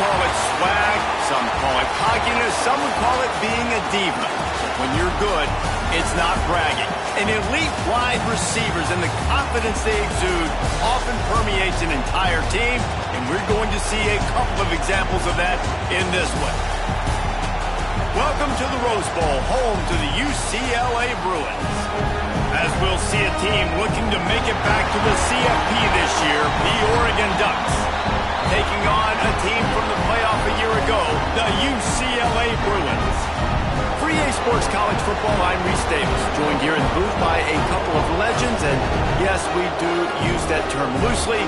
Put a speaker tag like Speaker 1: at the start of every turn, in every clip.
Speaker 1: call it swag, some call it cockiness, some would call it being a diva. When you're good, it's not bragging. And elite wide receivers and the confidence they exude often permeates an entire team, and we're going to see a couple of examples of that in this one. Welcome to the Rose Bowl, home to the UCLA Bruins. As we'll see a team looking to make it back to the CFP this year, the Oregon Ducks. Taking on a team from the playoff a year ago, the UCLA Bruins. For EA Sports College Football, I'm Reese Davis, joined here in the booth by a couple of legends, and yes, we do use that term loosely.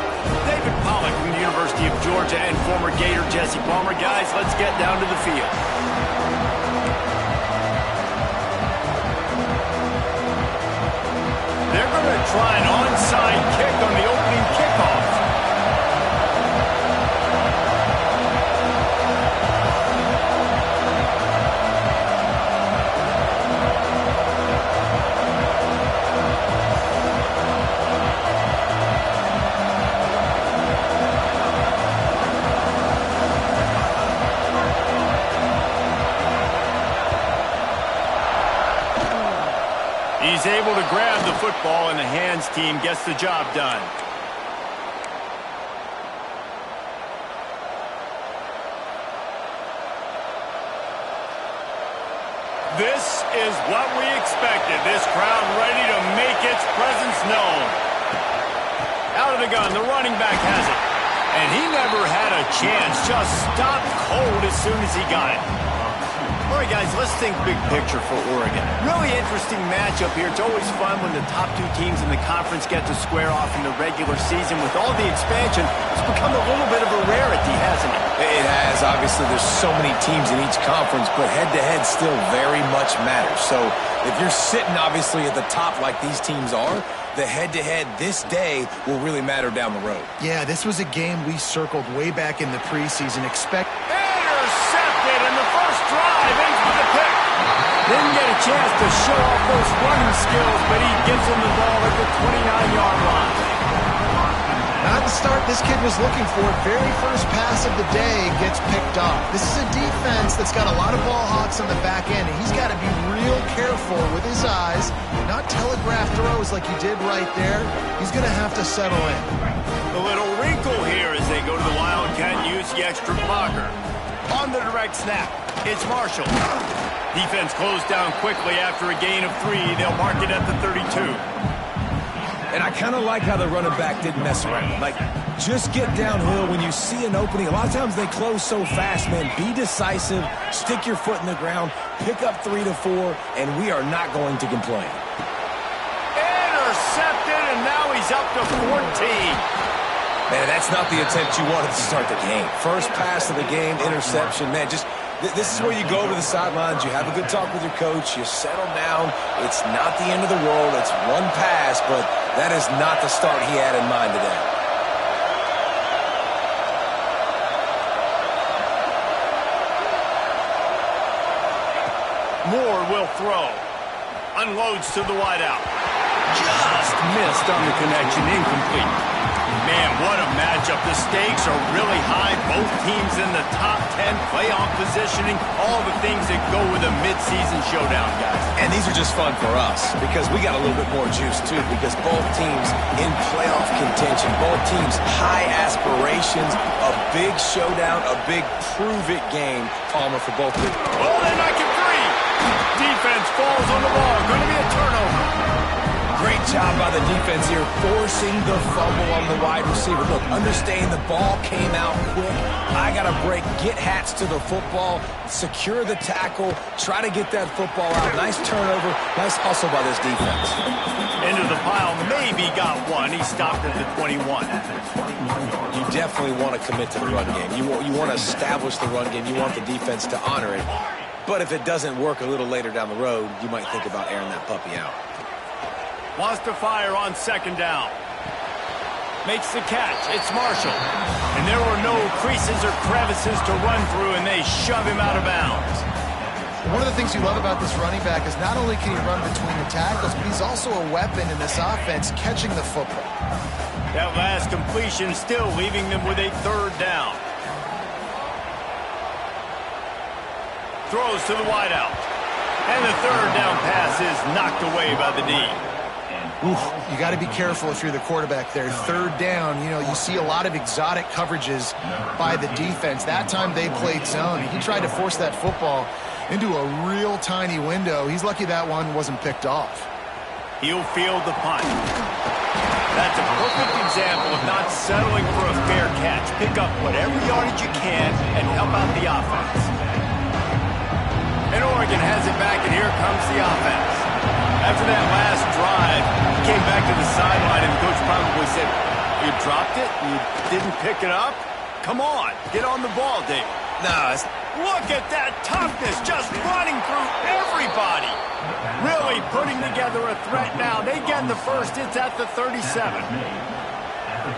Speaker 1: David Pollack from the University of Georgia and former Gator Jesse Palmer. Guys, let's get down to the field. They're going to try an onside kick on the opening kickoff. He's able to grab the football, and the hands team gets the job done. This is what we expected. This crowd ready to make its presence known. Out of the gun, the running back has it. And he never had a chance. Just stopped cold as soon as he got it. All right, guys, let's think big picture for Oregon. Really interesting matchup here. It's always fun when the top two teams in the conference get to square off in the regular season. With all the expansion, it's become a little bit of a rarity, hasn't it?
Speaker 2: It has. Obviously, there's so many teams in each conference, but head-to-head still very much matters. So if you're sitting, obviously, at the top like these teams are, the head-to-head this day will really matter down the road.
Speaker 3: Yeah, this was a game we circled way back in the preseason.
Speaker 1: Intercepted, and the first drive ends with a pick. Didn't get a chance to show off those running skills, but he gives him the ball at the 29-yard line.
Speaker 3: Not the start this kid was looking for. Very first pass of the day gets picked off. This is a defense that's got a lot of ball hawks on the back end, and he's got to be real careful with his eyes, not telegraph throws like he did right there. He's going to have to settle in.
Speaker 1: The little wrinkle here as they go to the Wildcat and use the extra blocker. On the direct snap, it's Marshall. Defense closed down quickly after a gain of 3. They'll mark it at the 32.
Speaker 2: And I kind of like how the running back didn't mess around. Like, just get downhill when you see an opening. A lot of times they close so fast, man. Be decisive, stick your foot in the ground, pick up 3 to 4, and we are not going to complain.
Speaker 1: Intercepted, and now he's up to 14.
Speaker 2: Man, that's not the attempt you wanted to start the game. First pass of the game, interception. Man, just this is where you go over the sidelines. You have a good talk with your coach. You settle down. It's not the end of the world. It's one pass, but that is not the start he had in mind today.
Speaker 1: Moore will throw. Unloads to the wideout. Just missed on the connection. Incomplete. Man, what a matchup. The stakes are really high. Both teams in the top 10, playoff positioning, all the things that go with a midseason showdown, guys.
Speaker 2: And these are just fun for us because we got a little bit more juice, too, because both teams in playoff contention, both teams high aspirations, a big showdown, a big prove-it game, Palmer, for both teams.
Speaker 1: Oh, they're knocking free. Defense falls on the ball. Going to be a turnover.
Speaker 2: Great job by the defense here, forcing the fumble on the wide receiver. Look, understand the ball came out quick. I got to break, get hats to the football, secure the tackle, try to get that football out. Nice turnover, nice hustle by this defense.
Speaker 1: Into the pile, maybe got one. He stopped at the 21.
Speaker 2: You definitely want to commit to the run game. You want to establish the run game. You want the defense to honor it. But if it doesn't work a little later down the road, you might think about airing that puppy out.
Speaker 1: Wants to fire on second down. Makes the catch. It's Marshall. And there were no creases or crevices to run through, and they shove him out of bounds.
Speaker 3: One of the things you love about this running back is not only can he run between the tackles, but he's also a weapon in this offense, catching the football.
Speaker 1: That last completion still leaving them with a third down. throws to the wideout. And the third down pass is knocked away by the D.
Speaker 3: Oof, you got to be careful if you're the quarterback there. Third down, you see a lot of exotic coverages by the defense. That time they played zone. He tried to force that football into a real tiny window. He's lucky that one wasn't picked off.
Speaker 1: He'll field the punt. That's a perfect example of not settling for a fair catch. Pick up whatever yardage you can and help out the offense. And Oregon has it back, and here comes the offense. After that last drive, he came back to the sideline, and the coach probably said, "You dropped it? You didn't pick it up? Come on, get on the ball, Dave."
Speaker 2: No,
Speaker 1: look at that toughness, just running through everybody. Really putting together a threat now. They get the first. It's at the 37.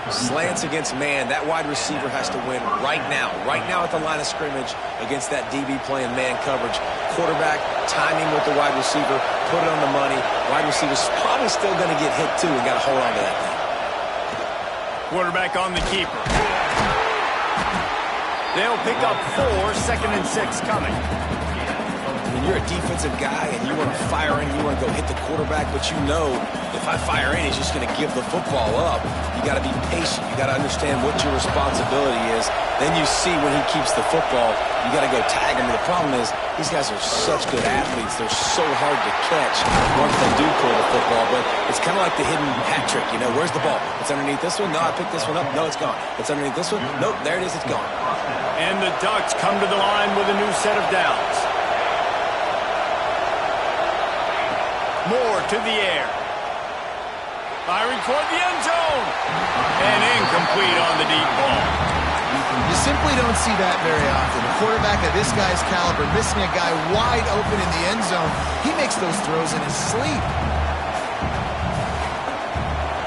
Speaker 2: Slants against man. That wide receiver has to win right now at the line of scrimmage against that DB playing man coverage. Quarterback, timing with the wide receiver, put it on the money. Wide receiver's probably still going to get hit too and got to hold on to that thing.
Speaker 1: Quarterback on the keeper. They'll pick up 4, 2nd and 6 coming.
Speaker 2: When you're a defensive guy and you want to fire in, you want to go hit the quarterback, but you know if I fire in, he's just going to give the football up. You got to be patient. You got to understand what your responsibility is. Then you see when he keeps the football, you got to go tag him. The problem is these guys are such good athletes. They're so hard to catch once they do pull the football. But it's kind of like the hidden hat trick. Where's the ball? It's underneath this one. No, I picked this one up. No, it's gone. It's underneath this one. Nope, there it is. It's gone.
Speaker 1: And the Ducks come to the line with a new set of downs. Moore to the air. Firing toward the end zone. And incomplete on the deep ball.
Speaker 3: You simply don't see that very often. A quarterback of this guy's caliber missing a guy wide open in the end zone. He makes those throws in his sleep.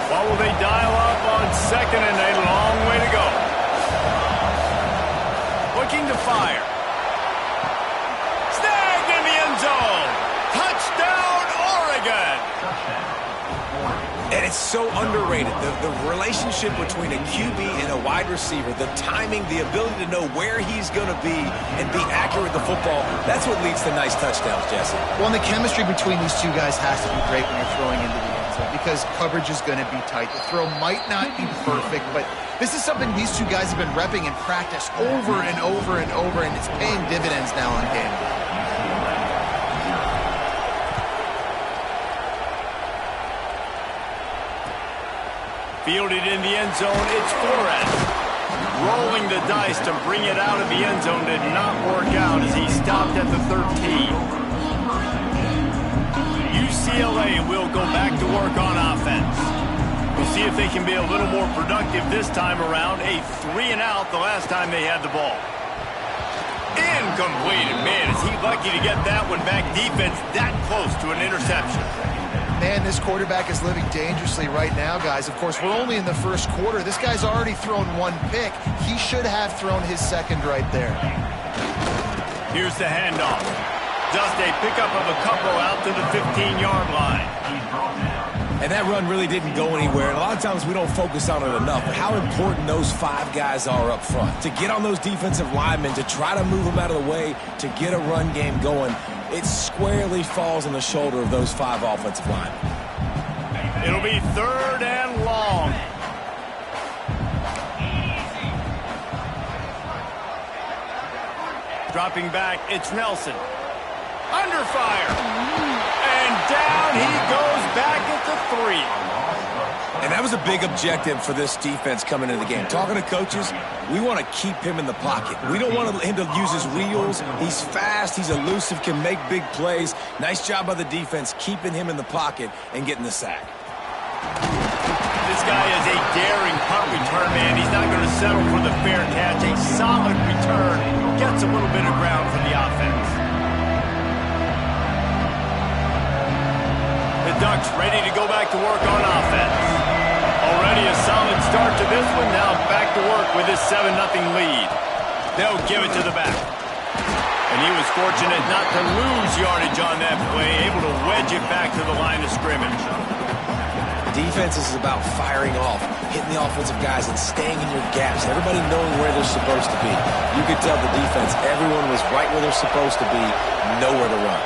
Speaker 1: Well, will they dial up on 2nd and a long way to go? Looking to fire. Snagged in the end zone. Touchdown, Oregon.
Speaker 2: And it's so underrated. The relationship between a QB and a wide receiver, the timing, the ability to know where he's going to be and be accurate with the football, that's what leads to nice touchdowns, Jesse.
Speaker 3: Well, and the chemistry between these two guys has to be great when you're throwing into the end zone because coverage is going to be tight. The throw might not be perfect, but this is something these two guys have been repping in practice over and over and over, and it's paying dividends now on game day.
Speaker 1: Fielded in the end zone, it's Flores. Rolling the dice to bring it out of the end zone did not work out as he stopped at the 13. UCLA will go back to work on offense. We'll see if they can be a little more productive this time around. A 3-and-out the last time they had the ball. Incomplete. Man, is he lucky to get that one back. Defense that close to an interception.
Speaker 3: Man, this quarterback is living dangerously right now, guys. Of course, we're only in the first quarter. This guy's already thrown 1 pick. He should have thrown his second right there.
Speaker 1: Here's the handoff. Just a pickup of a couple out to the 15-yard line.
Speaker 2: And that run really didn't go anywhere. And a lot of times we don't focus on it enough. But how important those 5 guys are up front. To get on those defensive linemen, to try to move them out of the way, to get a run game going. It squarely falls on the shoulder of those 5 offensive linemen.
Speaker 1: It'll be 3rd and long. Dropping back, it's Nelson. Under fire. And down he goes back at the 3.
Speaker 2: And that was a big objective for this defense coming into the game. Talking to coaches, we want to keep him in the pocket. We don't want him to use his wheels. He's fast, he's elusive, can make big plays. Nice job by the defense keeping him in the pocket and getting the sack.
Speaker 1: This guy is a daring punt return man. He's not going to settle for the fair catch. A solid return. Gets a little bit of ground for the offense. The Ducks ready to go back to work on offense. Already a solid start to this one. Now back to work with his 7-0 lead. They'll give it to the back. And he was fortunate not to lose yardage on that play, able to wedge it back to the line of scrimmage.
Speaker 2: defense is about firing off, hitting the offensive guys, and staying in your gaps. Everybody knowing where they're supposed to be. You could tell the defense, everyone was right where they're supposed to be, nowhere to run.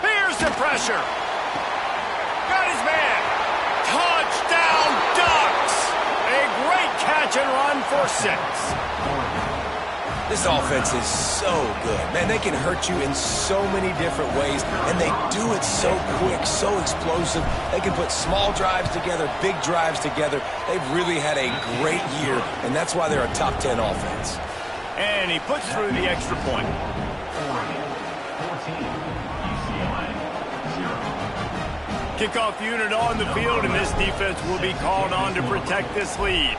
Speaker 1: Here's the pressure. Got his man. Touchdown Ducks. A great catch and run for 6.
Speaker 2: This offense is so good. Man, they can hurt you in so many different ways, and they do it so quick, so explosive. They can put small drives together, big drives together. They've really had a great year, and that's why they're a top 10 offense.
Speaker 1: And he puts through the extra point. Kickoff unit on the field, and this defense will be called on to protect this lead.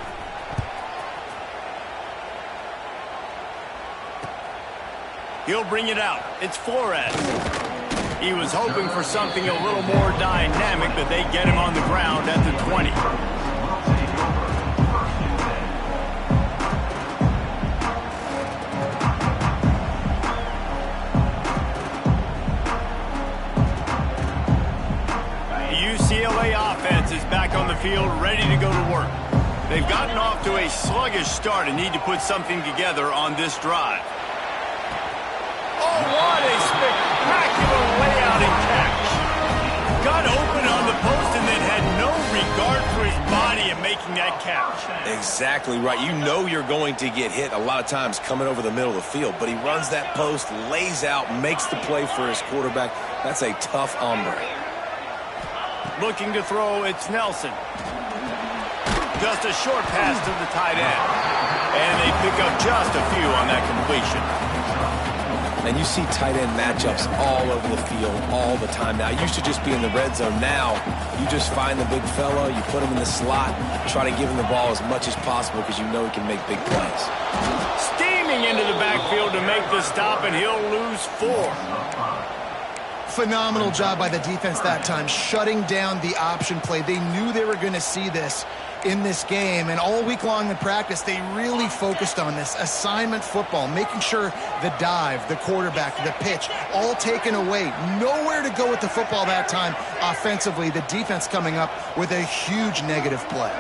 Speaker 1: He'll bring it out. It's Flores. He was hoping for something a little more dynamic, but they get him on the ground at the 20. The UCLA offense is back on the field, ready to go to work. They've gotten off to a sluggish start and need to put something together on this drive. Oh, what a spectacular layout and catch. Got open on the post and then had no regard for his body in making that catch.
Speaker 2: Exactly right. You know you're going to get hit a lot of times coming over the middle of the field, but he runs that post, lays out, makes the play for his quarterback. That's a tough hombre.
Speaker 1: Looking to throw, it's Nelson. Just a short pass to the tight end. And they pick up just a few on that completion.
Speaker 2: And you see tight end matchups all over the field all the time now. It used to just be in the red zone. Now you just find the big fella, you put him in the slot, try to give him the ball as much as possible because you know he can make big plays.
Speaker 1: Steaming into the backfield to make the stop, and he'll lose 4.
Speaker 3: Phenomenal job by the defense that time, shutting down the option play. They knew they were going to see this in this game, and all week long in practice, they really focused on this assignment football, making sure the dive, the quarterback, the pitch, all taken away. Nowhere to go with the football that time offensively. The defense coming up with a huge negative play.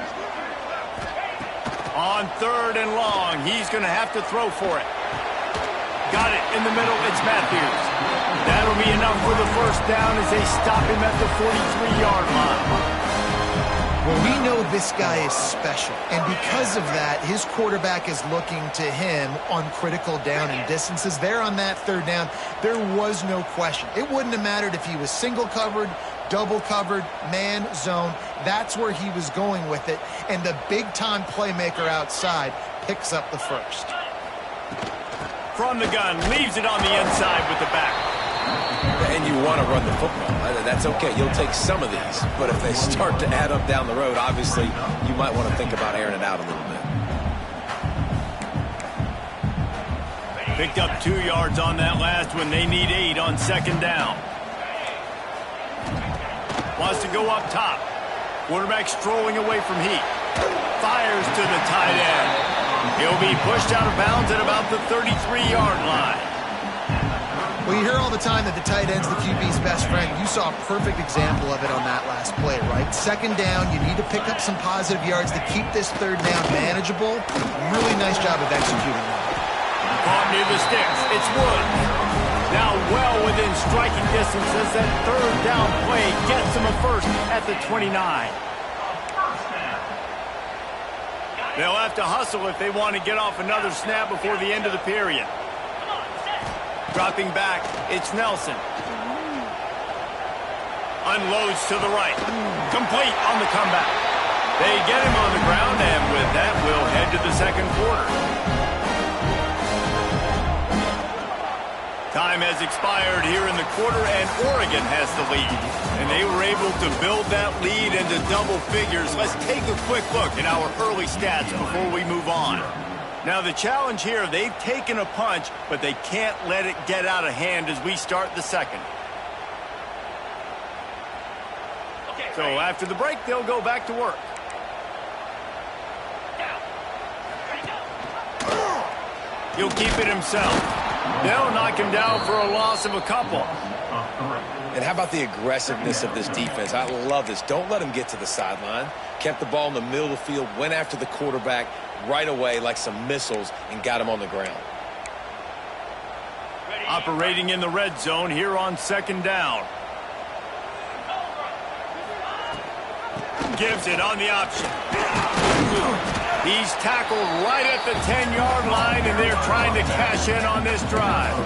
Speaker 1: On 3rd and long, he's going to have to throw for it. Got it in the middle, it's Matthews. That'll be enough for the first down as they stop him at the 43-yard line.
Speaker 3: Well, we know this guy is special, and because of that, his quarterback is looking to him on critical down and distances. There on that 3rd down, there was no question. It wouldn't have mattered if he was single covered, double covered, man, zone. That's where he was going with it, and the big-time playmaker outside picks up the first.
Speaker 1: From the gun, leaves it on the inside with the back.
Speaker 2: And you want to run the football. That's okay. You'll take some of these. But if they start to add up down the road, obviously, you might want to think about airing it out a little bit.
Speaker 1: Picked up 2 yards on that last one. They need 8 on 2nd down. Wants to go up top. Quarterback strolling away from heat. Fires to the tight end. He'll be pushed out of bounds at about the 33-yard line.
Speaker 3: Well, you hear all the time that the tight end's the QB's best friend. You saw a perfect example of it on that last play, right? 2nd down, you need to pick up some positive yards to keep this 3rd down manageable. Really nice job of executing that.
Speaker 1: Caught near the sticks. It's Wood. Now well within striking distance as that 3rd down play gets him a first at the 29. They'll have to hustle if they want to get off another snap before the end of the period. Dropping back, it's Nelson. Unloads to the right. Complete on the comeback. They get him on the ground, and with that, we'll head to the 2nd quarter. Time has expired here in the quarter, and Oregon has the lead. And they were able to build that lead into double figures. Let's take a quick look at our early stats before we move on. Now, the challenge here, they've taken a punch, but they can't let it get out of hand as we start the 2nd. So after the break, they'll go back to work. He'll keep it himself. They'll knock him down for a loss of a couple.
Speaker 2: And how about the aggressiveness of this defense? I love this. Don't let him get to the sideline. Kept the ball in the middle of the field, went after the quarterback right away like some missiles, and got him on the ground.
Speaker 1: Operating in the red zone here on second down. Gives it on the option. He's tackled right at the 10-yard line, and they're trying to cash in on this drive.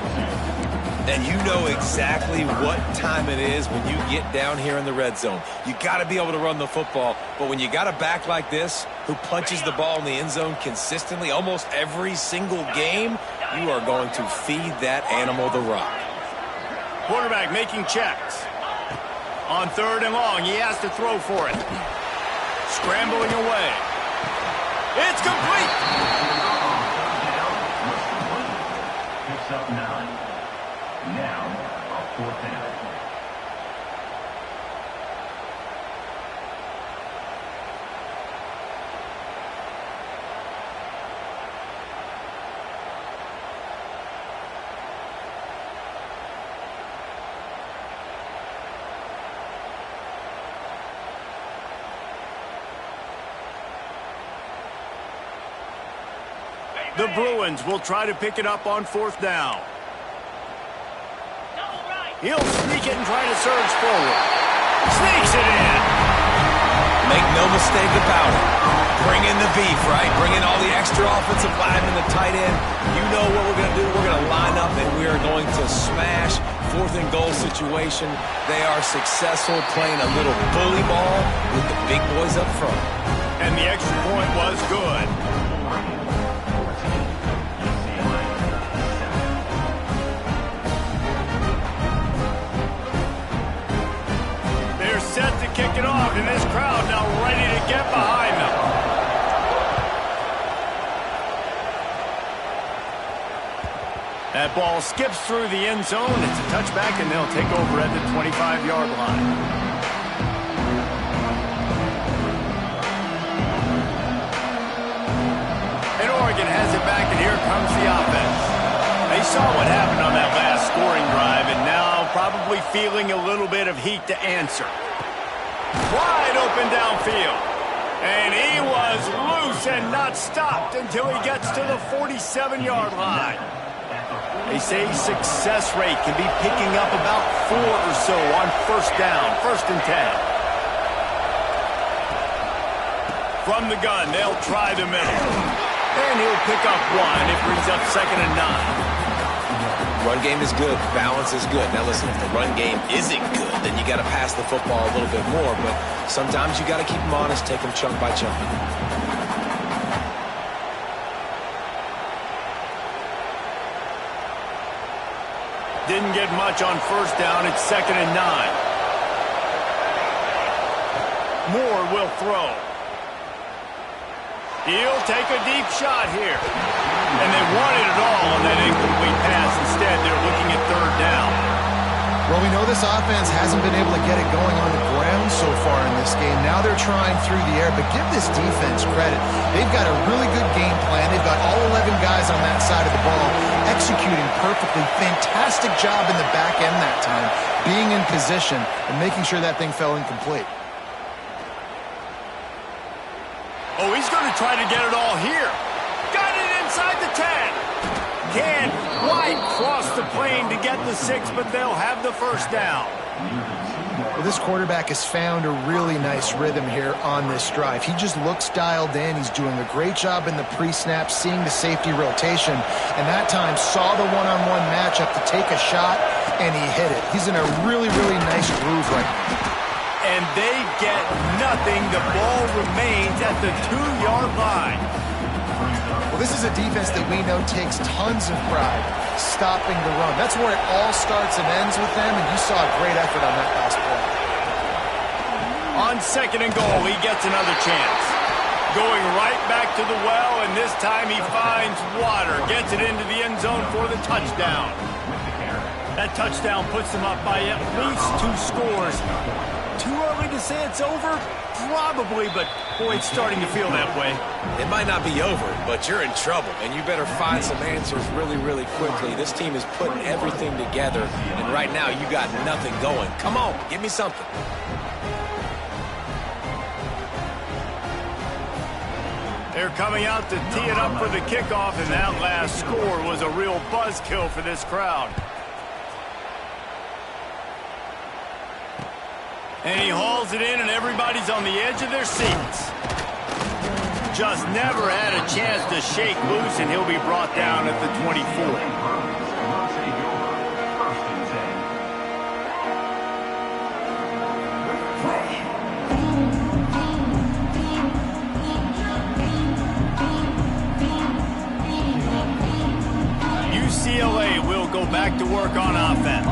Speaker 2: And you know exactly what time it is when you get down here in the red zone. You got to be able to run the football, but when you got a back like this who punches the ball in the end zone consistently almost every single game, you are going to feed that animal the rock.
Speaker 1: Quarterback making checks. On 3rd and long, he has to throw for it. Scrambling away. It's complete.
Speaker 4: Picks up 9. Now, a 4th down.
Speaker 1: The Bruins will try to pick it up on 4th down. He'll sneak it and try to surge forward. Sneaks it in.
Speaker 2: Make no mistake about it. Bring in the beef, right? Bring in all the extra offensive linemen, the tight end. You know what we're going to do. We're going to line up, and we are going to smash 4th and goal situation. They are successful playing a little bully ball with the big boys up front.
Speaker 1: And the extra point was good. Set to kick it off, and this crowd now ready to get behind them. That ball skips through the end zone. It's a touchback, and they'll take over at the 25-yard line. And Oregon has it back, and here comes the offense. They saw what happened on that last scoring drive, and now probably feeling a little bit of heat to answer. Wide open downfield. And he was loose and not stopped until he gets to the 47-yard line. They say success rate can be picking up about 4 or so on 1st down, 1st and 10. From the gun, they'll try the middle. And he'll pick up 1. It brings up 2nd and 9.
Speaker 2: Run game is good. Balance is good. Now listen, if the run game isn't good, then you got to pass the football a little bit more. But sometimes you got to keep them honest, take them chunk by chunk.
Speaker 1: Didn't get much on 1st down. It's 2nd and 9. Moore will throw. He'll take a deep shot here. And they wanted it all on that incomplete pass. Instead, they're looking at 3rd down.
Speaker 3: Well, we know this offense hasn't been able to get it going on the ground so far in this game. Now they're trying through the air, but give this defense credit. They've got a really good game plan. They've got all 11 guys on that side of the ball executing perfectly. Fantastic job in the back end that time, being in position and making sure that thing fell incomplete.
Speaker 1: Oh, he's going to try to get it all here. Got it inside the 10. Can't quite cross the plane to get the 6, but they'll have the 1st down.
Speaker 3: Well, this quarterback has found a really nice rhythm here on this drive. He just looks dialed in. He's doing a great job in the pre-snap, seeing the safety rotation, and that time saw the one-on-one matchup to take a shot, and he hit it. He's in a really, really nice groove right now.
Speaker 1: And they get nothing. The ball remains at the 2-yard line.
Speaker 3: Well, this is a defense that we know takes tons of pride stopping the run. That's where it all starts and ends with them, and you saw a great effort on that last play.
Speaker 1: On 2nd and goal, he gets another chance. Going right back to the well, and this time he finds water. Gets it into the end zone for the touchdown. That touchdown puts them up by at least 2 scores. Too early to to say it's over? Probably, but boy, it's starting to feel that way.
Speaker 2: It might not be over, but you're in trouble, and you better find some answers really, really quickly. This team is putting everything together, and right now you got nothing going. Come on, give me something.
Speaker 1: They're coming out to tee it up for the kickoff, and that last score was a real buzzkill for this crowd. And he hauls it in, and everybody's on the edge of their seats. Just never had a chance to shake loose, and he'll be brought down at the 24. UCLA will go back to work on offense.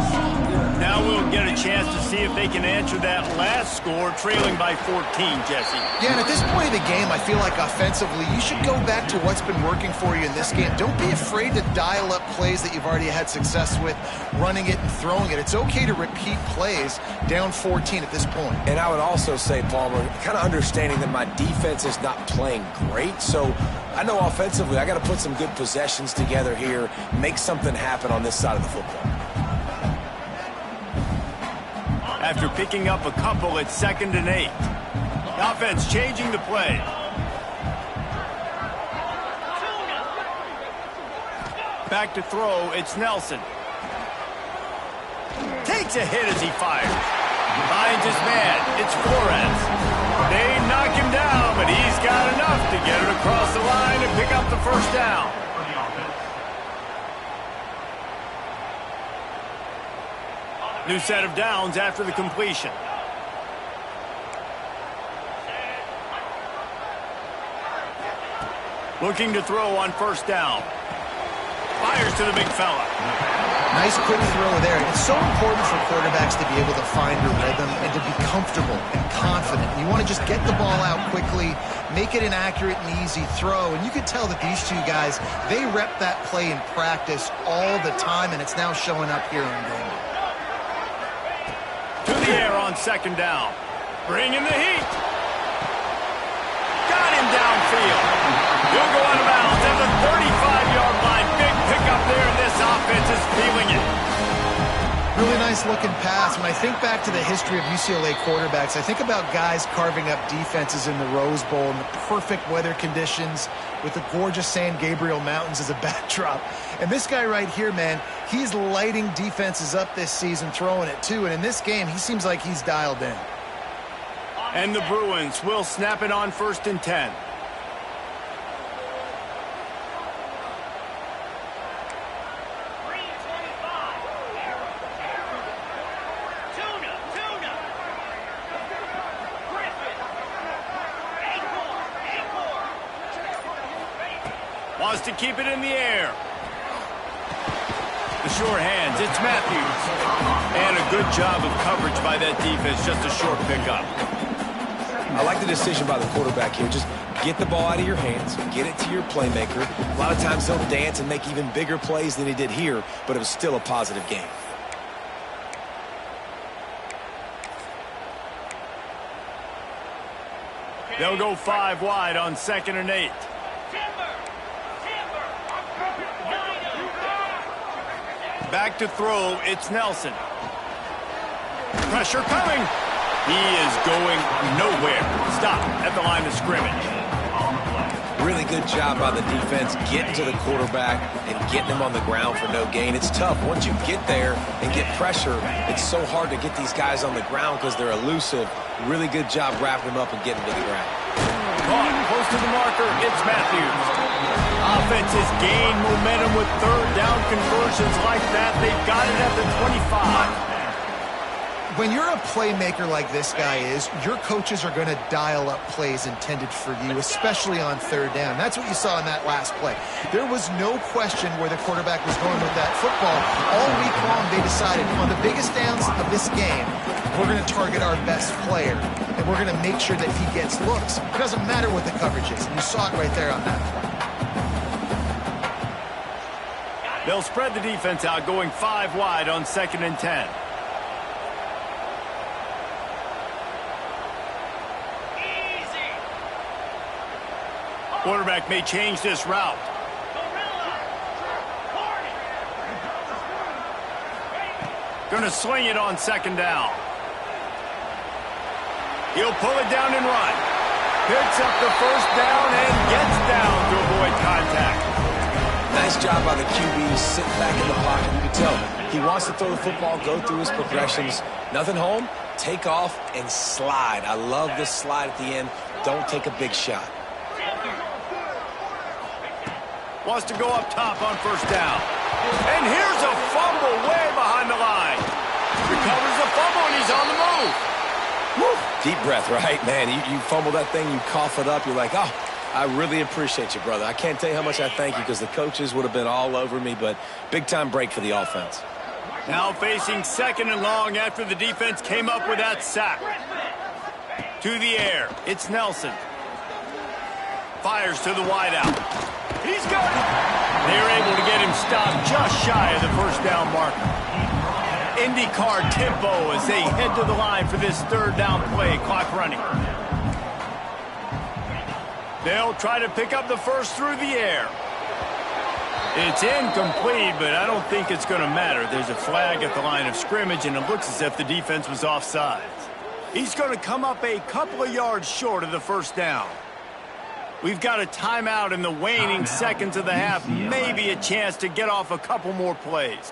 Speaker 1: Now we'll get a chance to see if they can answer that last score, trailing by 14, Jesse.
Speaker 3: Yeah, and at this point of the game, I feel like offensively, you should go back to what's been working for you in this game. Don't be afraid to dial up plays that you've already had success with, running it and throwing it. It's okay to repeat plays down 14 at this point.
Speaker 2: And I would also say, Palmer, kind of understanding that my defense is not playing great, so I know offensively I got to put some good possessions together here, make something happen on this side of the football.
Speaker 1: After picking up a couple at 2nd and 8. The offense changing the play. Back to throw, it's Nelson. Takes a hit as he fires. Finds his man, it's Flores. They knock him down, but he's got enough to get it across the line and pick up the first down. New set of downs after the completion. Looking to throw on 1st down. Fires to the big fella.
Speaker 3: Nice quick throw there. It's so important for quarterbacks to be able to find a rhythm and to be comfortable and confident. You want to just get the ball out quickly, make it an accurate and easy throw. And you could tell that these two guys, they rep that play in practice all the time, and it's now showing up here on game.
Speaker 1: To the air on 2nd down. Bringing the heat. Got him downfield. He'll go out of bounds at the 35-yard line. Big pickup there, and this offense is feeling it.
Speaker 3: Really nice looking pass. When I think back to the history of UCLA quarterbacks, I think about guys carving up defenses in the Rose Bowl in the perfect weather conditions with the gorgeous San Gabriel Mountains as a backdrop. And this guy right here, man, he's lighting defenses up this season, throwing it too. And in this game, he seems like he's dialed in.
Speaker 1: And the Bruins will snap it on 1st and 10. Wants to keep it in the air. The sure hands, it's Matthews. And a good job of coverage by that defense, just a short pickup.
Speaker 2: I like the decision by the quarterback here. Just get the ball out of your hands, get it to your playmaker. A lot of times he'll dance and make even bigger plays than he did here, but it was still a positive game.
Speaker 1: They'll go 5 wide on 2nd and 8. Back to throw, it's Nelson. Pressure coming. He is going nowhere. Stop at the line of scrimmage.
Speaker 2: Really good job by the defense getting to the quarterback and getting him on the ground for no gain. It's tough. Once you get there and get pressure, it's so hard to get these guys on the ground because they're elusive. Really good job wrapping them up and getting to the ground.
Speaker 1: Caught close to the marker, it's Matthews. Offense has gained momentum with 3rd down conversions like that. They've got it at the 25.
Speaker 3: When you're a playmaker like this guy is, your coaches are going to dial up plays intended for you, especially on 3rd down. That's what you saw in that last play. There was no question where the quarterback was going with that football. All week long, they decided on the biggest downs of this game, we're going to target our best player, and we're going to make sure that he gets looks. It doesn't matter what the coverage is. And you saw it right there on that play.
Speaker 1: They'll spread the defense out, going 5 wide on 2nd and 10. Quarterback may change this route. Gonna sling it on second down. He'll pull it down and run. Picks up the first down and gets down to avoid contact.
Speaker 2: Nice job by the QB, sitting back in the pocket. You can tell he wants to throw the football, go through his progressions. Nothing home, take off, and slide. I love the slide at the end. Don't take a big shot.
Speaker 1: Wants to go up top on first down. And here's a fumble way behind the line. Recovers the fumble, and he's on the move.
Speaker 2: Woo. Deep breath, right? Man, you fumble that thing, you cough it up, you're like, oh, I really appreciate you, brother. I can't tell you how much I thank you because the coaches would have been all over me, but big-time break for the offense.
Speaker 1: Now facing second and long after the defense came up with that sack. To the air, it's Nelson. Fires to the wideout. He's got it. They're able to get him stopped just shy of the first down marker. IndyCar tempo as they head to the line for this third down play. Clock running. They'll try to pick up the first through the air. It's incomplete, but I don't think it's going to matter. There's a flag at the line of scrimmage, and it looks as if the defense was offside. He's going to come up a couple of yards short of the first down. We've got a timeout in the waning seconds of the half. Maybe a chance to get off a couple more plays.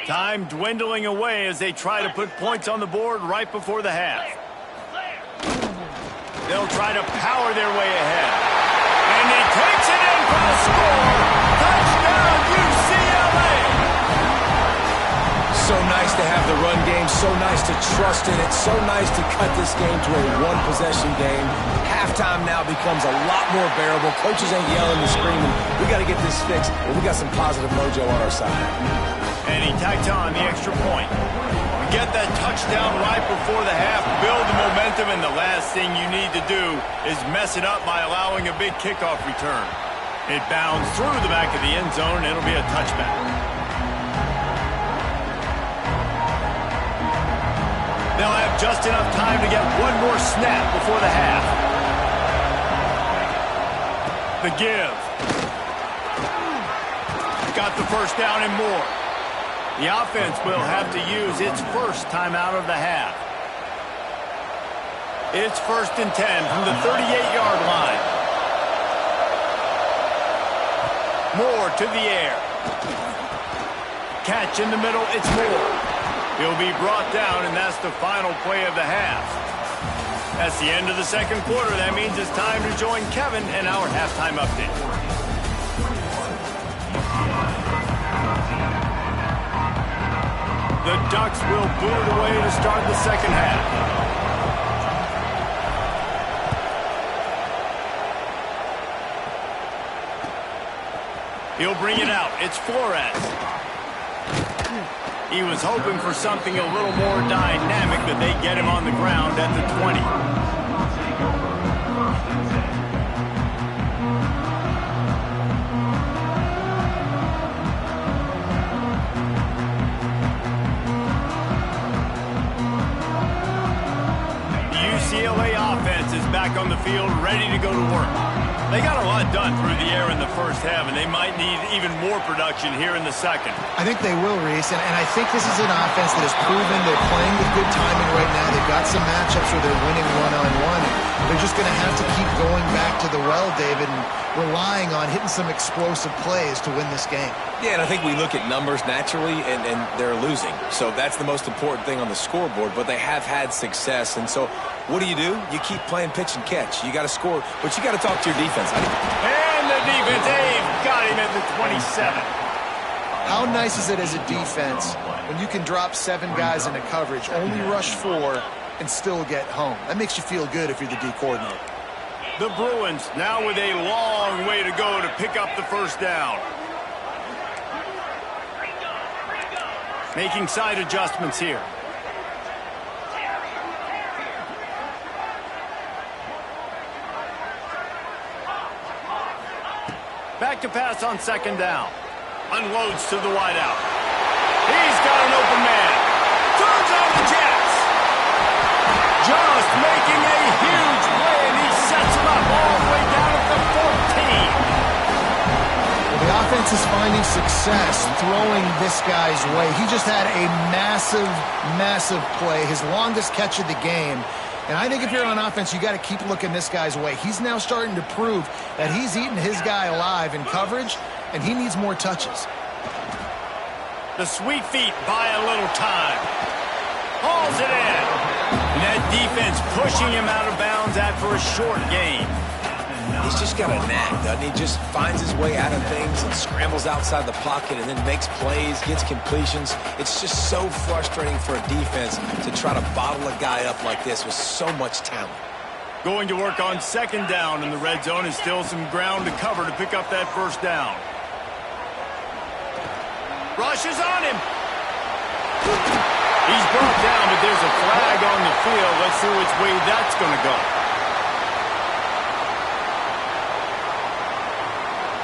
Speaker 1: Time dwindling away as they try to put points on the board right before the half. They'll try to power their way ahead. And he takes it in for the score. Touchdown, UCLA!
Speaker 2: So nice to have the run game, so nice to trust in it, so nice to cut this game to a one-possession game. Halftime now becomes a lot more bearable. Coaches ain't yelling and screaming. We got to get this fixed, but we got some positive mojo on our side.
Speaker 1: And he tacked on the extra point. Get that touchdown right before the half, build the momentum, and the last thing you need to do is mess it up by allowing a big kickoff return. It bounds through the back of the end zone, and it'll be a touchback. They'll have just enough time to get one more snap before the half. The give. Got the first down and more. The offense will have to use its first timeout of the half. It's 1st and 10 from the 38-yard line. Moore to the air. Catch in the middle, it's Moore. He'll be brought down, and that's the final play of the half. That's the end of the second quarter. That means it's time to join Kevin in our halftime update. The Ducks will boot it away to start the second half. He'll bring it out. It's Flores. He was hoping for something a little more dynamic, but they get him on the ground at the 20. UCLA offense is back on the field, ready to go to work. They got a lot done through the air in the first half, and they might need even more production here in the second.
Speaker 3: I think they will, Reese, and I think this is an offense that has proven they're playing with good timing right now. They've got some matchups where they're winning one-on-one. They're just going to have to keep going back to the well, David, and relying on hitting some explosive plays to win this game.
Speaker 2: Yeah, and I think we look at numbers naturally, and they're losing. So that's the most important thing on the scoreboard, but they have had success. And so what do? You keep playing pitch and catch. You got to score, but you got to talk to your defense.
Speaker 1: And the defense, they've got him at the 27.
Speaker 3: How nice is it as a defense when you can drop 7 guys into coverage, only rush 4, and still get home? That makes you feel good if you're the D coordinator.
Speaker 1: The Bruins now with a long way to go to pick up the first down. Making side adjustments here. Back to pass on second down. Unloads to the wideout. He's got an open man. Turns on the Jets. Just making a huge play, and he sets him up all the way down at the 14.
Speaker 3: Well, the offense is finding success throwing this guy's way. He just had a massive, massive play, his longest catch of the game. And I think if you're on offense, you got to keep looking this guy's way. He's now starting to prove that he's eating his guy alive in coverage, and he needs more touches.
Speaker 1: The sweet feet buy a little time. Hauls it in. And that defense pushing him out of bounds after a short gain.
Speaker 2: He's just got a knack, doesn't he? Just finds his way out of things and scrambles outside the pocket and then makes plays, gets completions. It's just so frustrating for a defense to try to bottle a guy up like this with so much talent.
Speaker 1: Going to work on second down in the red zone, and still some ground to cover to pick up that first down. Rushes on him. He's brought down, but there's a flag on the field. Let's see which way that's going to go.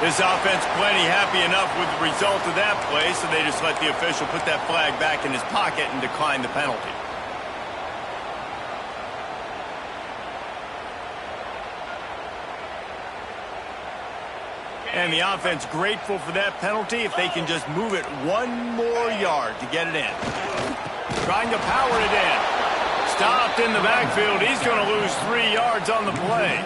Speaker 1: This offense plenty happy enough with the result of that play, so they just let the official put that flag back in his pocket and decline the penalty. And the offense grateful for that penalty if they can just move it one more yard to get it in. Trying to power it in. Stopped in the backfield. He's going to lose 3 yards on the play.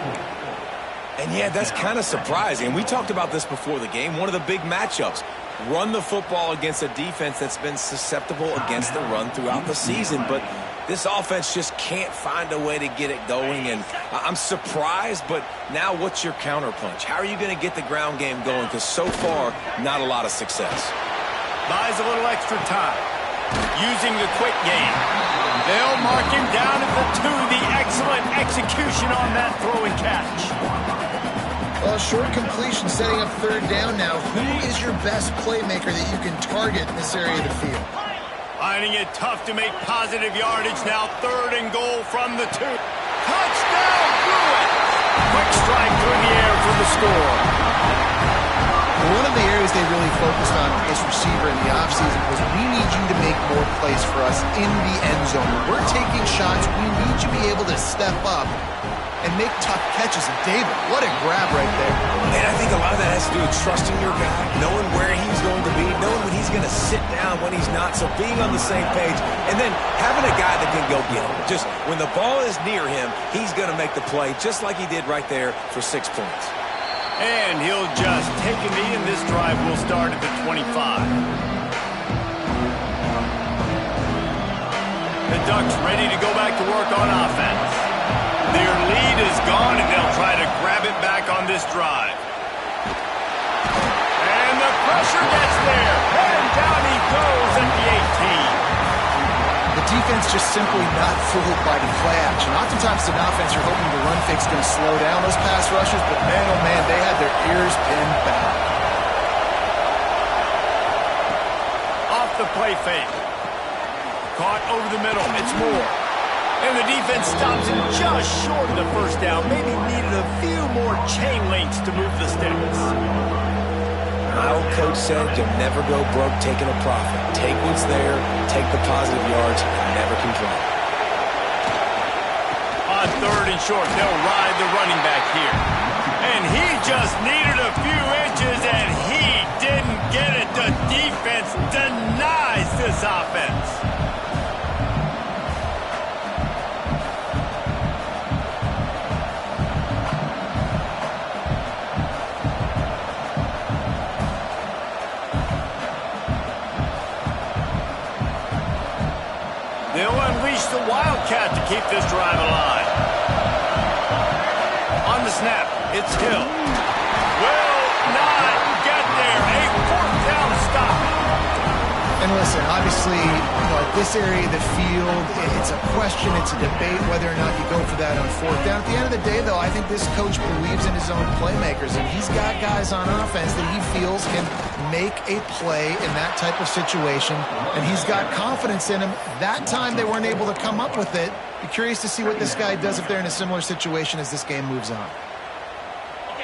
Speaker 2: And yeah, that's kind of surprising. We talked about this before the game. One of the big matchups. Run the football against a defense that's been susceptible against the run throughout the season. But this offense just can't find a way to get it going. And I'm surprised, but now what's your counterpunch? How are you going to get the ground game going? Because so far, not a lot of success.
Speaker 1: Buys a little extra time. Using the quick game. They'll mark him down at the 2. The excellent execution on that throw and catch.
Speaker 3: Well, short completion setting up third down now. Who is your best playmaker that you can target in this area of the field?
Speaker 1: Finding it tough to make positive yardage now. 3rd and goal from the 2. Touchdown, Bruins! Quick strike through the air for the score.
Speaker 3: One of the areas they really focused on as receiver in the offseason was we need you to make more plays for us in the end zone. When we're taking shots, we need you to be able to step up and make tough catches. And David, what a grab right there.
Speaker 2: And I think a lot of that has to do with trusting your guy, knowing where he's going to be, knowing when he's going to sit down, when he's not, so being on the same page, and then having a guy that can go get him. Just when the ball is near him, he's going to make the play just like he did right there for 6 points.
Speaker 1: And he'll just take a knee, and this drive will start at the 25. The Ducks ready to go back to work on offense. Their lead is gone, and they'll try to grab it back on this drive. And the pressure gets there. And down he goes at the 18.
Speaker 3: The defense just simply not fooled by the play action. Oftentimes, an offense, you're hoping the run fake's going to slow down those pass rushers, but man, oh man, they had their ears pinned back.
Speaker 1: Off the play fake. Caught over the middle. It's Moore. And the defense stops him just short of the first down. Maybe needed a few more chain links to move the sticks.
Speaker 2: My old coach said you'll never go broke taking a profit. Take what's there, take the positive yards, and never complain.
Speaker 1: On 3rd and short, they'll ride the running back here. And he just needed a few inches, and he didn't get it. The defense denies this offense. They'll unleash the Wildcat to keep this drive alive. On the snap, it's Hill. Will not get there. A 4th down stop.
Speaker 3: And listen, obviously, at this area of the field, it's a question, it's a debate whether or not you go for that on 4th down. At the end of the day, though, I think this coach believes in his own playmakers, and he's got guys on offense that he feels can make a play in that type of situation, and he's got confidence in him. That time they weren't able to come up with it. Be curious to see what this guy does if they're in a similar situation as this game moves on.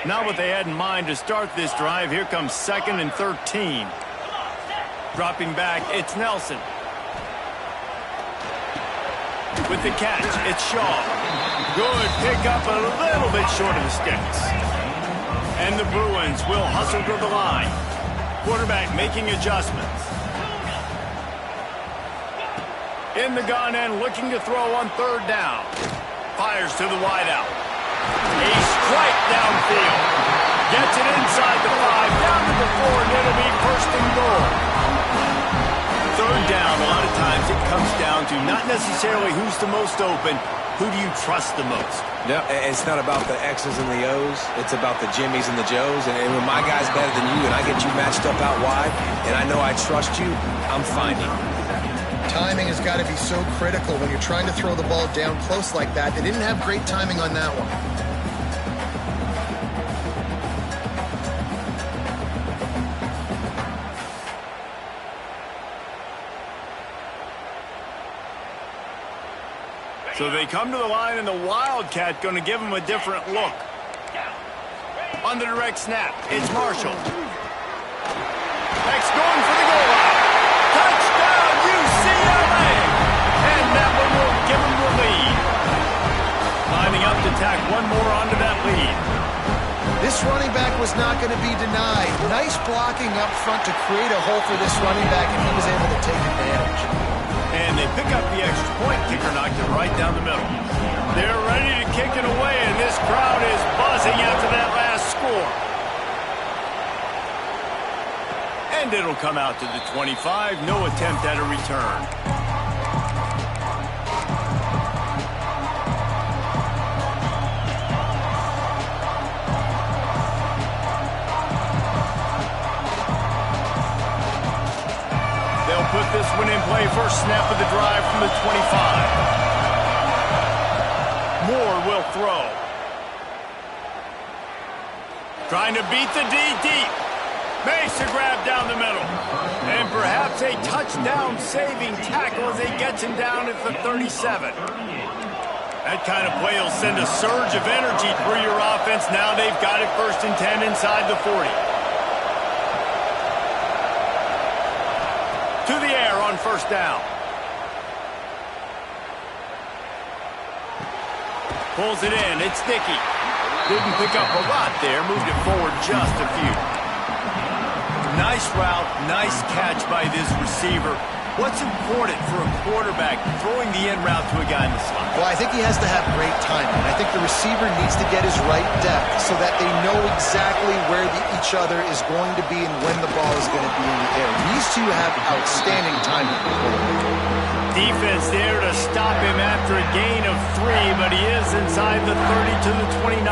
Speaker 1: Not what they had in mind to start this drive. Here comes 2nd and 13. Dropping back, it's Nelson. With the catch, it's Shaw. Good pick up, a little bit short of the sticks. And the Bruins will hustle to the line. Quarterback making adjustments. In the gun and looking to throw on 3rd down. Fires to the wideout. A strike downfield. Gets it inside the 5, down to the 4, and it'll be 1st and goal. 3rd down, a lot of times it comes down to not necessarily who's the most open, who do you trust the most?
Speaker 2: No, it's not about the X's and the O's. It's about the Jimmies and the Joes. And when my guy's better than you and I get you matched up out wide and I know I trust you, I'm finding.
Speaker 3: Timing has got to be so critical when you're trying to throw the ball down close like that. They didn't have great timing on that one.
Speaker 1: So they come to the line, and the Wildcat going to give them a different look. On the direct snap, it's Marshall. Next going for the goal line. Touchdown, UCLA! And that one will give them the lead. Lining up to tack one more onto that lead.
Speaker 3: This running back was not going to be denied. Nice blocking up front to create a hole for this running back, and he was able to take advantage.
Speaker 1: And they pick up the extra point. Kicker knocked it right down the middle. They're ready to kick it away, and this crowd is buzzing after that last score. And it'll come out to the 25. No attempt at a return. Put this one in play. First snap of the drive from the 25. Moore will throw. Trying to beat the D deep. Makes a grab down the middle. And perhaps a touchdown-saving tackle as he gets him down at the 37. That kind of play will send a surge of energy through your offense. Now they've got it 1st and 10 inside the 40. To the air on 1st down. Pulls it in. It's Dickey. Didn't pick up a lot there. Moved it forward just a few. Nice route. Nice catch by this receiver. What's important for a quarterback throwing the in route to a guy in the slot?
Speaker 3: Well, I think he has to have great timing. I think the receiver needs to get his right depth so that they know exactly where each other is going to be and when the ball is going to be in the air. These two have outstanding timing.
Speaker 1: Defense there to stop him after a gain of 3, but he is inside the 30 to the 29.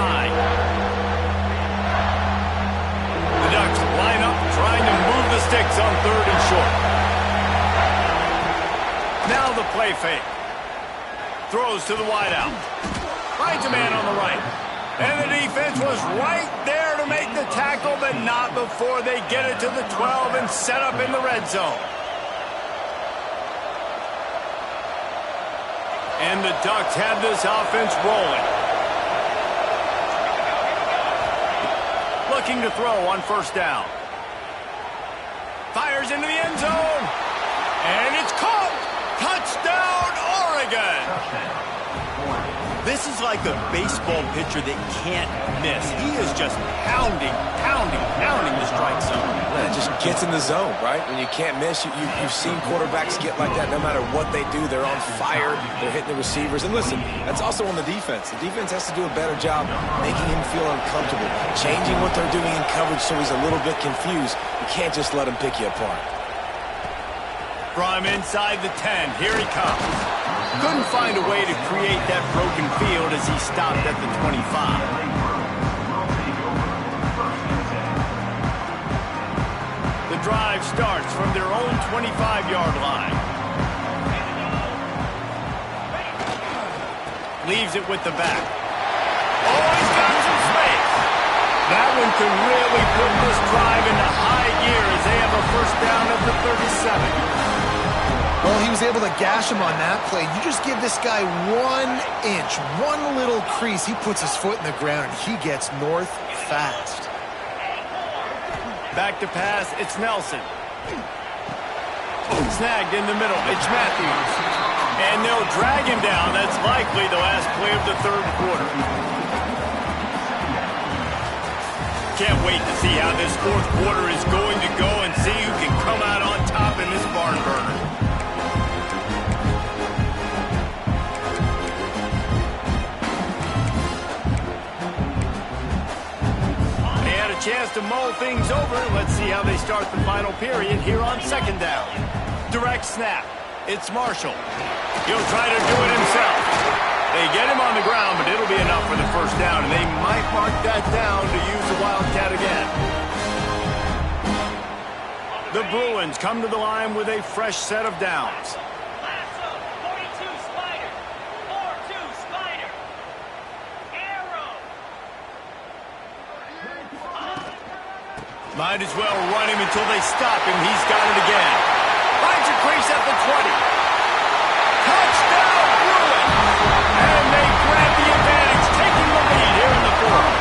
Speaker 1: The Ducks line up trying to move the sticks on 3rd and short. Now the play fake. Throws to the wideout. Finds a man on the right. And the defense was right there to make the tackle, but not before they get it to the 12 and set up in the red zone. And the Ducks have this offense rolling. Looking to throw on 1st down. Fires into the end zone. And it's caught. Touchdown, Oregon! This is like a baseball pitcher that can't miss. He is just pounding the strike zone.
Speaker 2: Man, it just gets in the zone, right? When you can't miss, you've seen quarterbacks get like that no matter what they do. They're on fire. They're hitting the receivers. And listen, that's also on the defense. The defense has to do a better job making him feel uncomfortable, changing what they're doing in coverage so he's a little bit confused. You can't just let him pick you apart.
Speaker 1: From inside the 10, here he comes. Couldn't find a way to create that broken field as he stopped at the 25. The drive starts from their own 25-yard line. Leaves it with the back. Oh, he's got some space. That one can really put this drive into high gear as they have a 1st down at the 37.
Speaker 3: Well, he was able to gash him on that play. You just give this guy 1 inch, one little crease. He puts his foot in the ground, and he gets north fast.
Speaker 1: Back to pass, it's Nelson. Snagged in the middle, it's Matthews. And they'll drag him down. That's likely the last play of the third quarter. Can't wait to see how this fourth quarter is going to go and see who can come out on top in this barn burner. They had a chance to mull things over. Let's see how they start the final period here on second down. Direct snap. It's Marshall. He'll try to do it himself. They get him on the ground, but it'll be enough for the first down, and they might mark that down to use the Wildcat again. The Bruins come to the line with a fresh set of downs.
Speaker 5: 42 Spider. 4-2 Spider. Arrow.
Speaker 1: Might as well run him until they stop him. He's got it again. Finds a crease at the 20. Touchdown, Bruins! And they grab the advantage, taking the lead here in the fourth.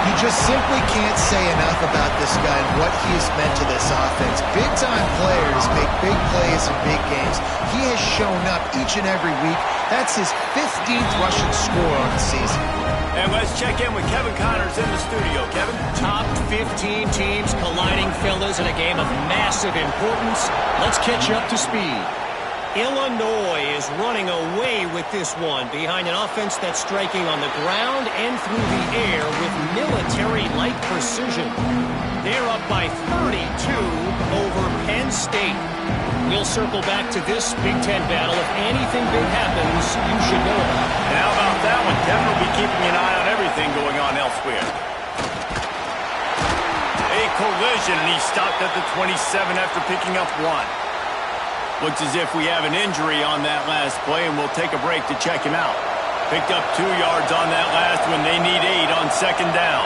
Speaker 3: You just simply can't say enough about this guy and what he has meant to this offense. Big-time players make big plays in big games. He has shown up each and every week. That's his 15th rushing score on the season.
Speaker 1: And let's check in with Kevin Connors in the studio. Kevin?
Speaker 6: Top 15 teams colliding, fellas, in a game of massive importance. Let's catch you up to speed. Illinois is running away with this one behind an offense that's striking on the ground and through the air with military-like precision. They're up by 32 over Penn State. We'll circle back to this Big Ten battle. If anything big happens, you should know about it.
Speaker 1: And how about that one? Kevin will be keeping an eye on everything going on elsewhere. A collision, and he stopped at the 27 after picking up one. Looks as if we have an injury on that last play, and we'll take a break to check him out. Picked up 2 yards on that last one. They need 8 on second down.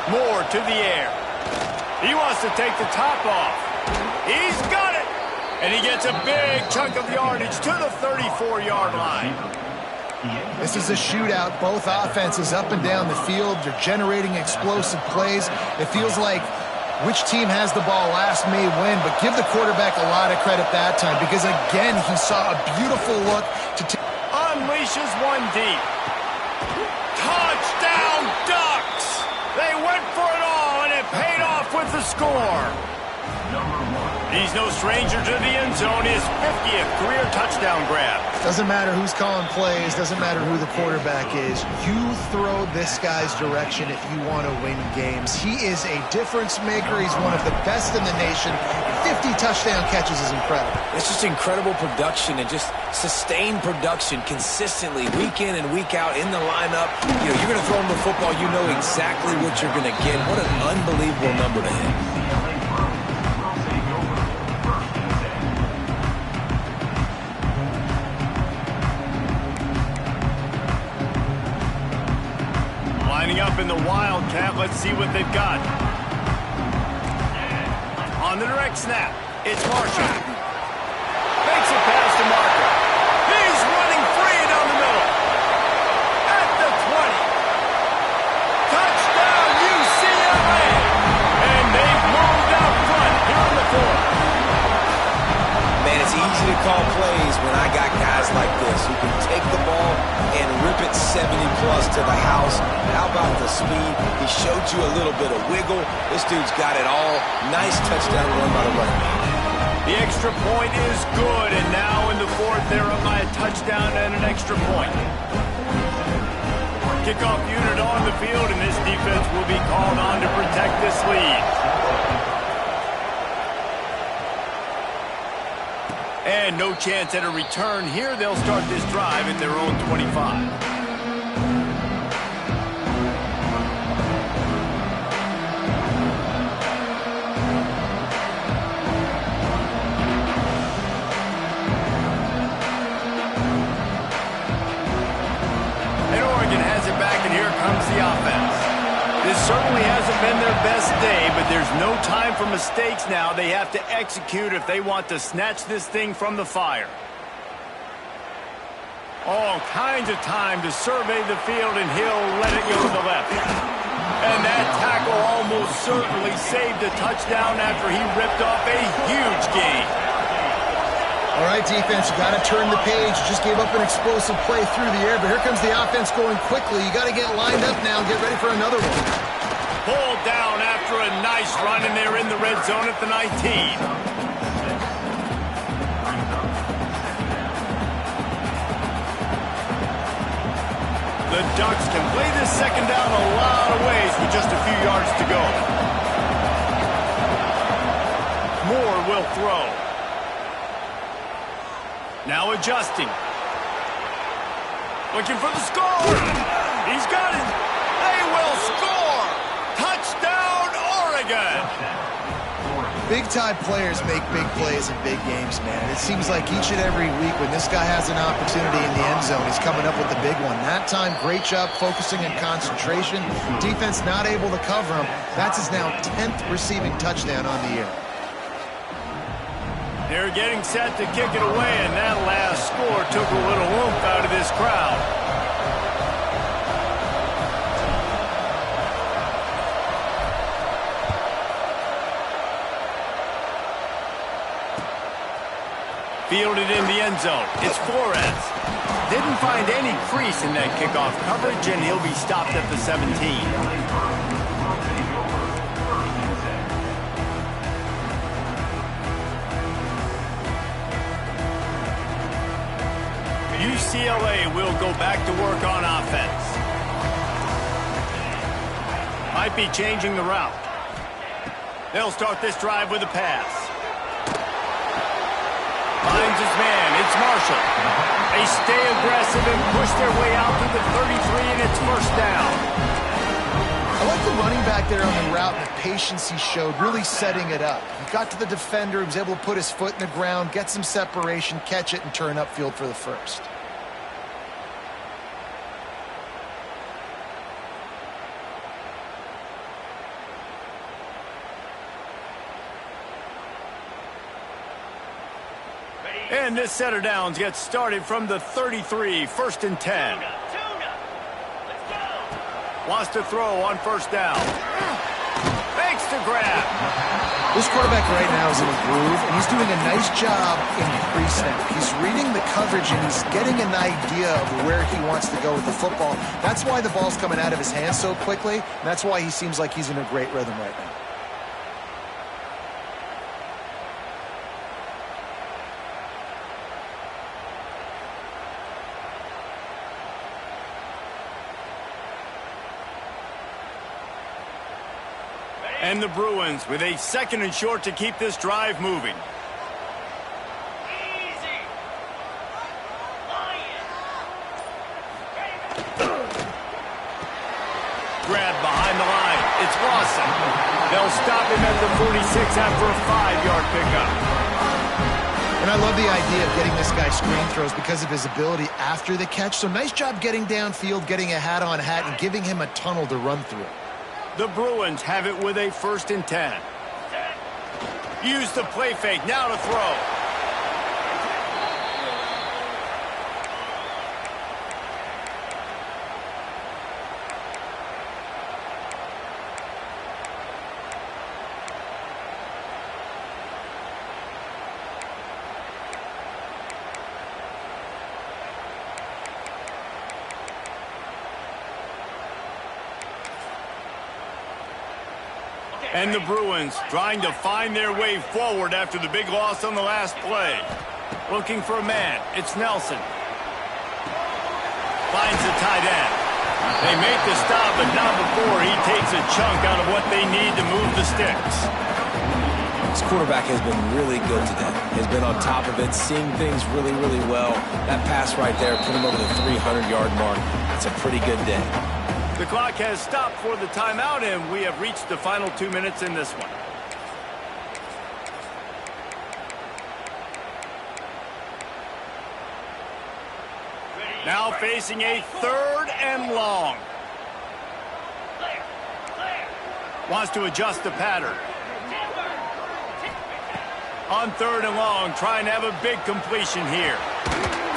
Speaker 1: Moore to the air. He wants to take the top off. He's got it! And he gets a big chunk of yardage to the 34-yard line.
Speaker 3: This is a shootout. Both offenses up and down the field. They're generating explosive plays. It feels like which team has the ball last may win, but give the quarterback a lot of credit that time because, again, he saw a beautiful look to
Speaker 1: unleashes one deep. Touchdown, Ducks! They went for it all, and it paid off with the score. He's no stranger to the end zone. His 50th career touchdown grab.
Speaker 3: Doesn't matter who's calling plays. Doesn't matter who the quarterback is. You throw this guy's direction if you want to win games. He is a difference maker. He's one of the best in the nation. 50 touchdown catches is incredible.
Speaker 2: It's just incredible production and just sustained production consistently week in and week out in the lineup. You know, you're going to throw him the football. You know exactly what you're going to get. What an unbelievable number to hit.
Speaker 1: Lining up in the Wildcat. Let's see what they've got. On the direct snap, it's Marshall. Makes a pass to Marco. He's running free down the middle. At the 20. Touchdown, UCLA! And they've moved out front here in the fourth.
Speaker 2: Man, it's easy to call plays when I got guys like this who can take the ball and rip it 70-plus to the house. How about the speed? He showed you a little bit of wiggle. This dude's got it all. Nice touchdown run by the running back.
Speaker 1: The extra point is good, and now in the fourth, they're up by a touchdown and an extra point. Kickoff unit on the field, and this defense will be called on to protect this lead. And no chance at a return here. They'll start this drive at their own 25. The offense. This certainly hasn't been their best day, but there's no time for mistakes now. They have to execute if they want to snatch this thing from the fire. All kinds of time to survey the field, and he'll let it go to the left. And that tackle almost certainly saved a touchdown after he ripped off a huge gain.
Speaker 3: All right, defense, you got to turn the page. You just gave up an explosive play through the air, but here comes the offense going quickly. You got to get lined up now and get ready for another one.
Speaker 1: Pulled down after a nice run, and they're in the red zone at the 19. The Ducks can play this second down a lot of ways with just a few yards to go. Moore will throw. Now adjusting. Looking for the score. He's got it. They will score. Touchdown, Oregon.
Speaker 3: Big-time players make big plays in big games, man. It seems like each and every week when this guy has an opportunity in the end zone, he's coming up with the big one. That time, great job focusing and concentration. Defense not able to cover him. That's his now 10th receiving touchdown on the year.
Speaker 1: They're getting set to kick it away, and that last score took a little oomph out of this crowd. Fielded in the end zone. It's Flores. Didn't find any crease in that kickoff coverage, and he'll be stopped at the 17. UCLA will go back to work on offense. Might be changing the route. They'll start this drive with a pass. Finds his man. It's Marshall. They stay aggressive and push their way out to the 33, and it's first down.
Speaker 3: I like the running back there on the route and the patience he showed, really setting it up. He got to the defender, he was able to put his foot in the ground, get some separation, catch it, and turn upfield for the first.
Speaker 1: And this set of downs gets started from the 33, first and 10. Wants to throw on first down. Fakes to grab.
Speaker 3: This quarterback right now is in a groove, and he's doing a nice job in pre-snap. He's reading the coverage, and he's getting an idea of where he wants to go with the football. That's why the ball's coming out of his hands so quickly, and that's why he seems like he's in a great rhythm right now.
Speaker 1: And the Bruins with a second and short to keep this drive moving.
Speaker 5: Easy.
Speaker 1: Grab behind the line. It's Lawson. They'll stop him at the 46 after a 5-yard pickup.
Speaker 3: And I love the idea of getting this guy screen throws because of his ability after the catch. So nice job getting downfield, getting a hat-on-hat, and giving him a tunnel to run through.
Speaker 1: The Bruins have it with a first and 10. Use the play fake, now to throw. And the Bruins trying to find their way forward after the big loss on the last play. Looking for a man. It's Nelson. Finds the tight end. They make the stop, but not before he takes a chunk out of what they need to move the sticks.
Speaker 2: This quarterback has been really good today. He's been on top of it, seeing things really, really well. That pass right there put him over the 300-yard mark. It's a pretty good day.
Speaker 1: The clock has stopped for the timeout, and we have reached the final 2 minutes in this one. Now facing a 3rd and long. Wants to adjust the pattern. On 3rd and long, trying to have a big completion here.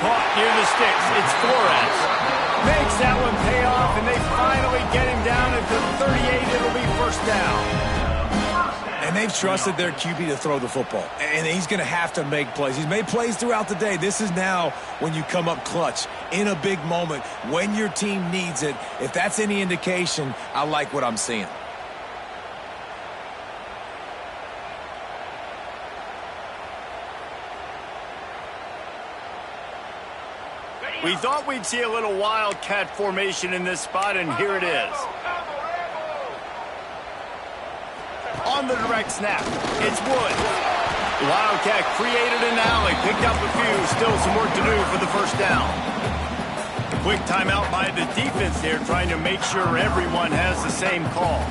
Speaker 1: caught near the sticks. It's Flores. Makes that one pay off, and they finally get him down at the 38. It'll be first down.
Speaker 2: And they've trusted their QB to throw the football. And he's going to have to make plays. He's made plays throughout the day. This is now when you come up clutch in a big moment when your team needs it. If that's any indication, I like what I'm seeing.
Speaker 1: We thought we'd see a little wildcat formation in this spot, and here it is. On the direct snap, it's Wood. The Wildcat created an alley, picked up a few, still some work to do for the first down. Quick timeout by the defense there, trying to make sure everyone has the same call.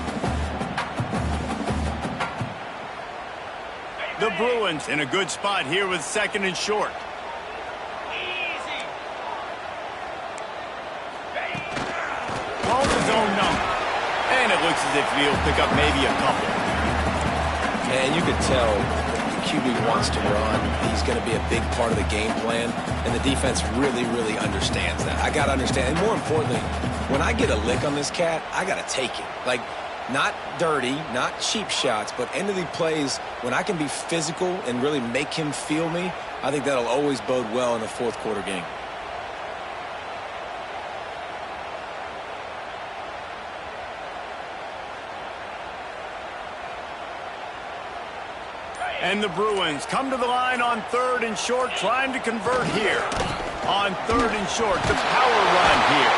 Speaker 1: The Bruins in a good spot here with second and short. Calls his own number. And it looks as if he'll pick up maybe a couple.
Speaker 2: And you could tell the QB wants to run. He's going to be a big part of the game plan. And the defense really, really understands that. I got to understand. And more importantly, when I get a lick on this cat, I got to take it. Like, not dirty, not cheap shots, but end of the plays, when I can be physical and really make him feel me, I think that'll always bode well in a fourth quarter game.
Speaker 1: And the Bruins come to the line on third and short, trying to convert here. On third and short, the power run here.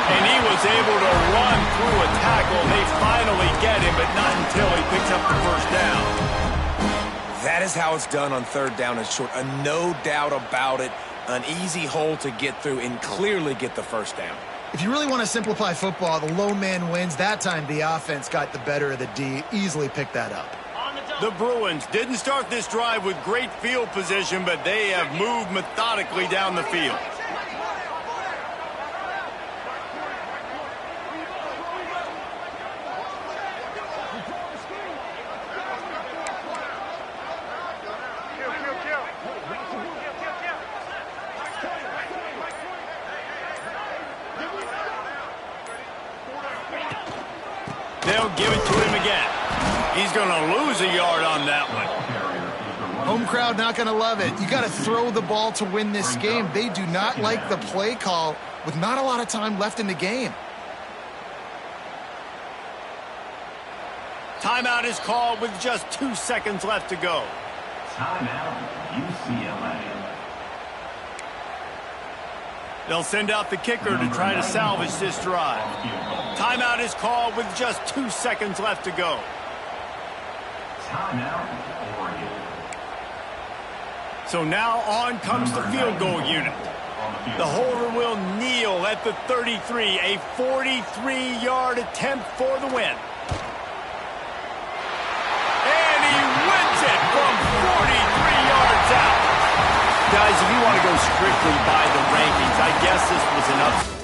Speaker 1: And he was able to run through a tackle. They finally get him, but not until he picks up the first down.
Speaker 2: That is how it's done on third down and short. No doubt about it. An easy hole to get through and clearly get the first down.
Speaker 3: If you really want to simplify football, the lone man wins. That time the offense got the better of the D. Easily picked that up.
Speaker 1: The Bruins didn't start this drive with great field position, but they have moved methodically down the field. They'll give it to him again. He's going to lose a yard on that one.
Speaker 3: Home crowd not going to love it. You got to throw the ball to win this game. They do not like the play call with not a lot of time left in the game.
Speaker 1: Timeout is called with just 2 seconds left to go.
Speaker 4: Timeout, UCLA.
Speaker 1: They'll send out the kicker to try to salvage this drive. Timeout is called with just 2 seconds left to go.
Speaker 4: Timeout, Oregon.
Speaker 1: So now on comes the field goal unit. The holder will kneel at the 33, a 43-yard attempt for the win. And he wins it from 43 yards out. Guys, if you want to go strictly by the rankings, I guess this was enough.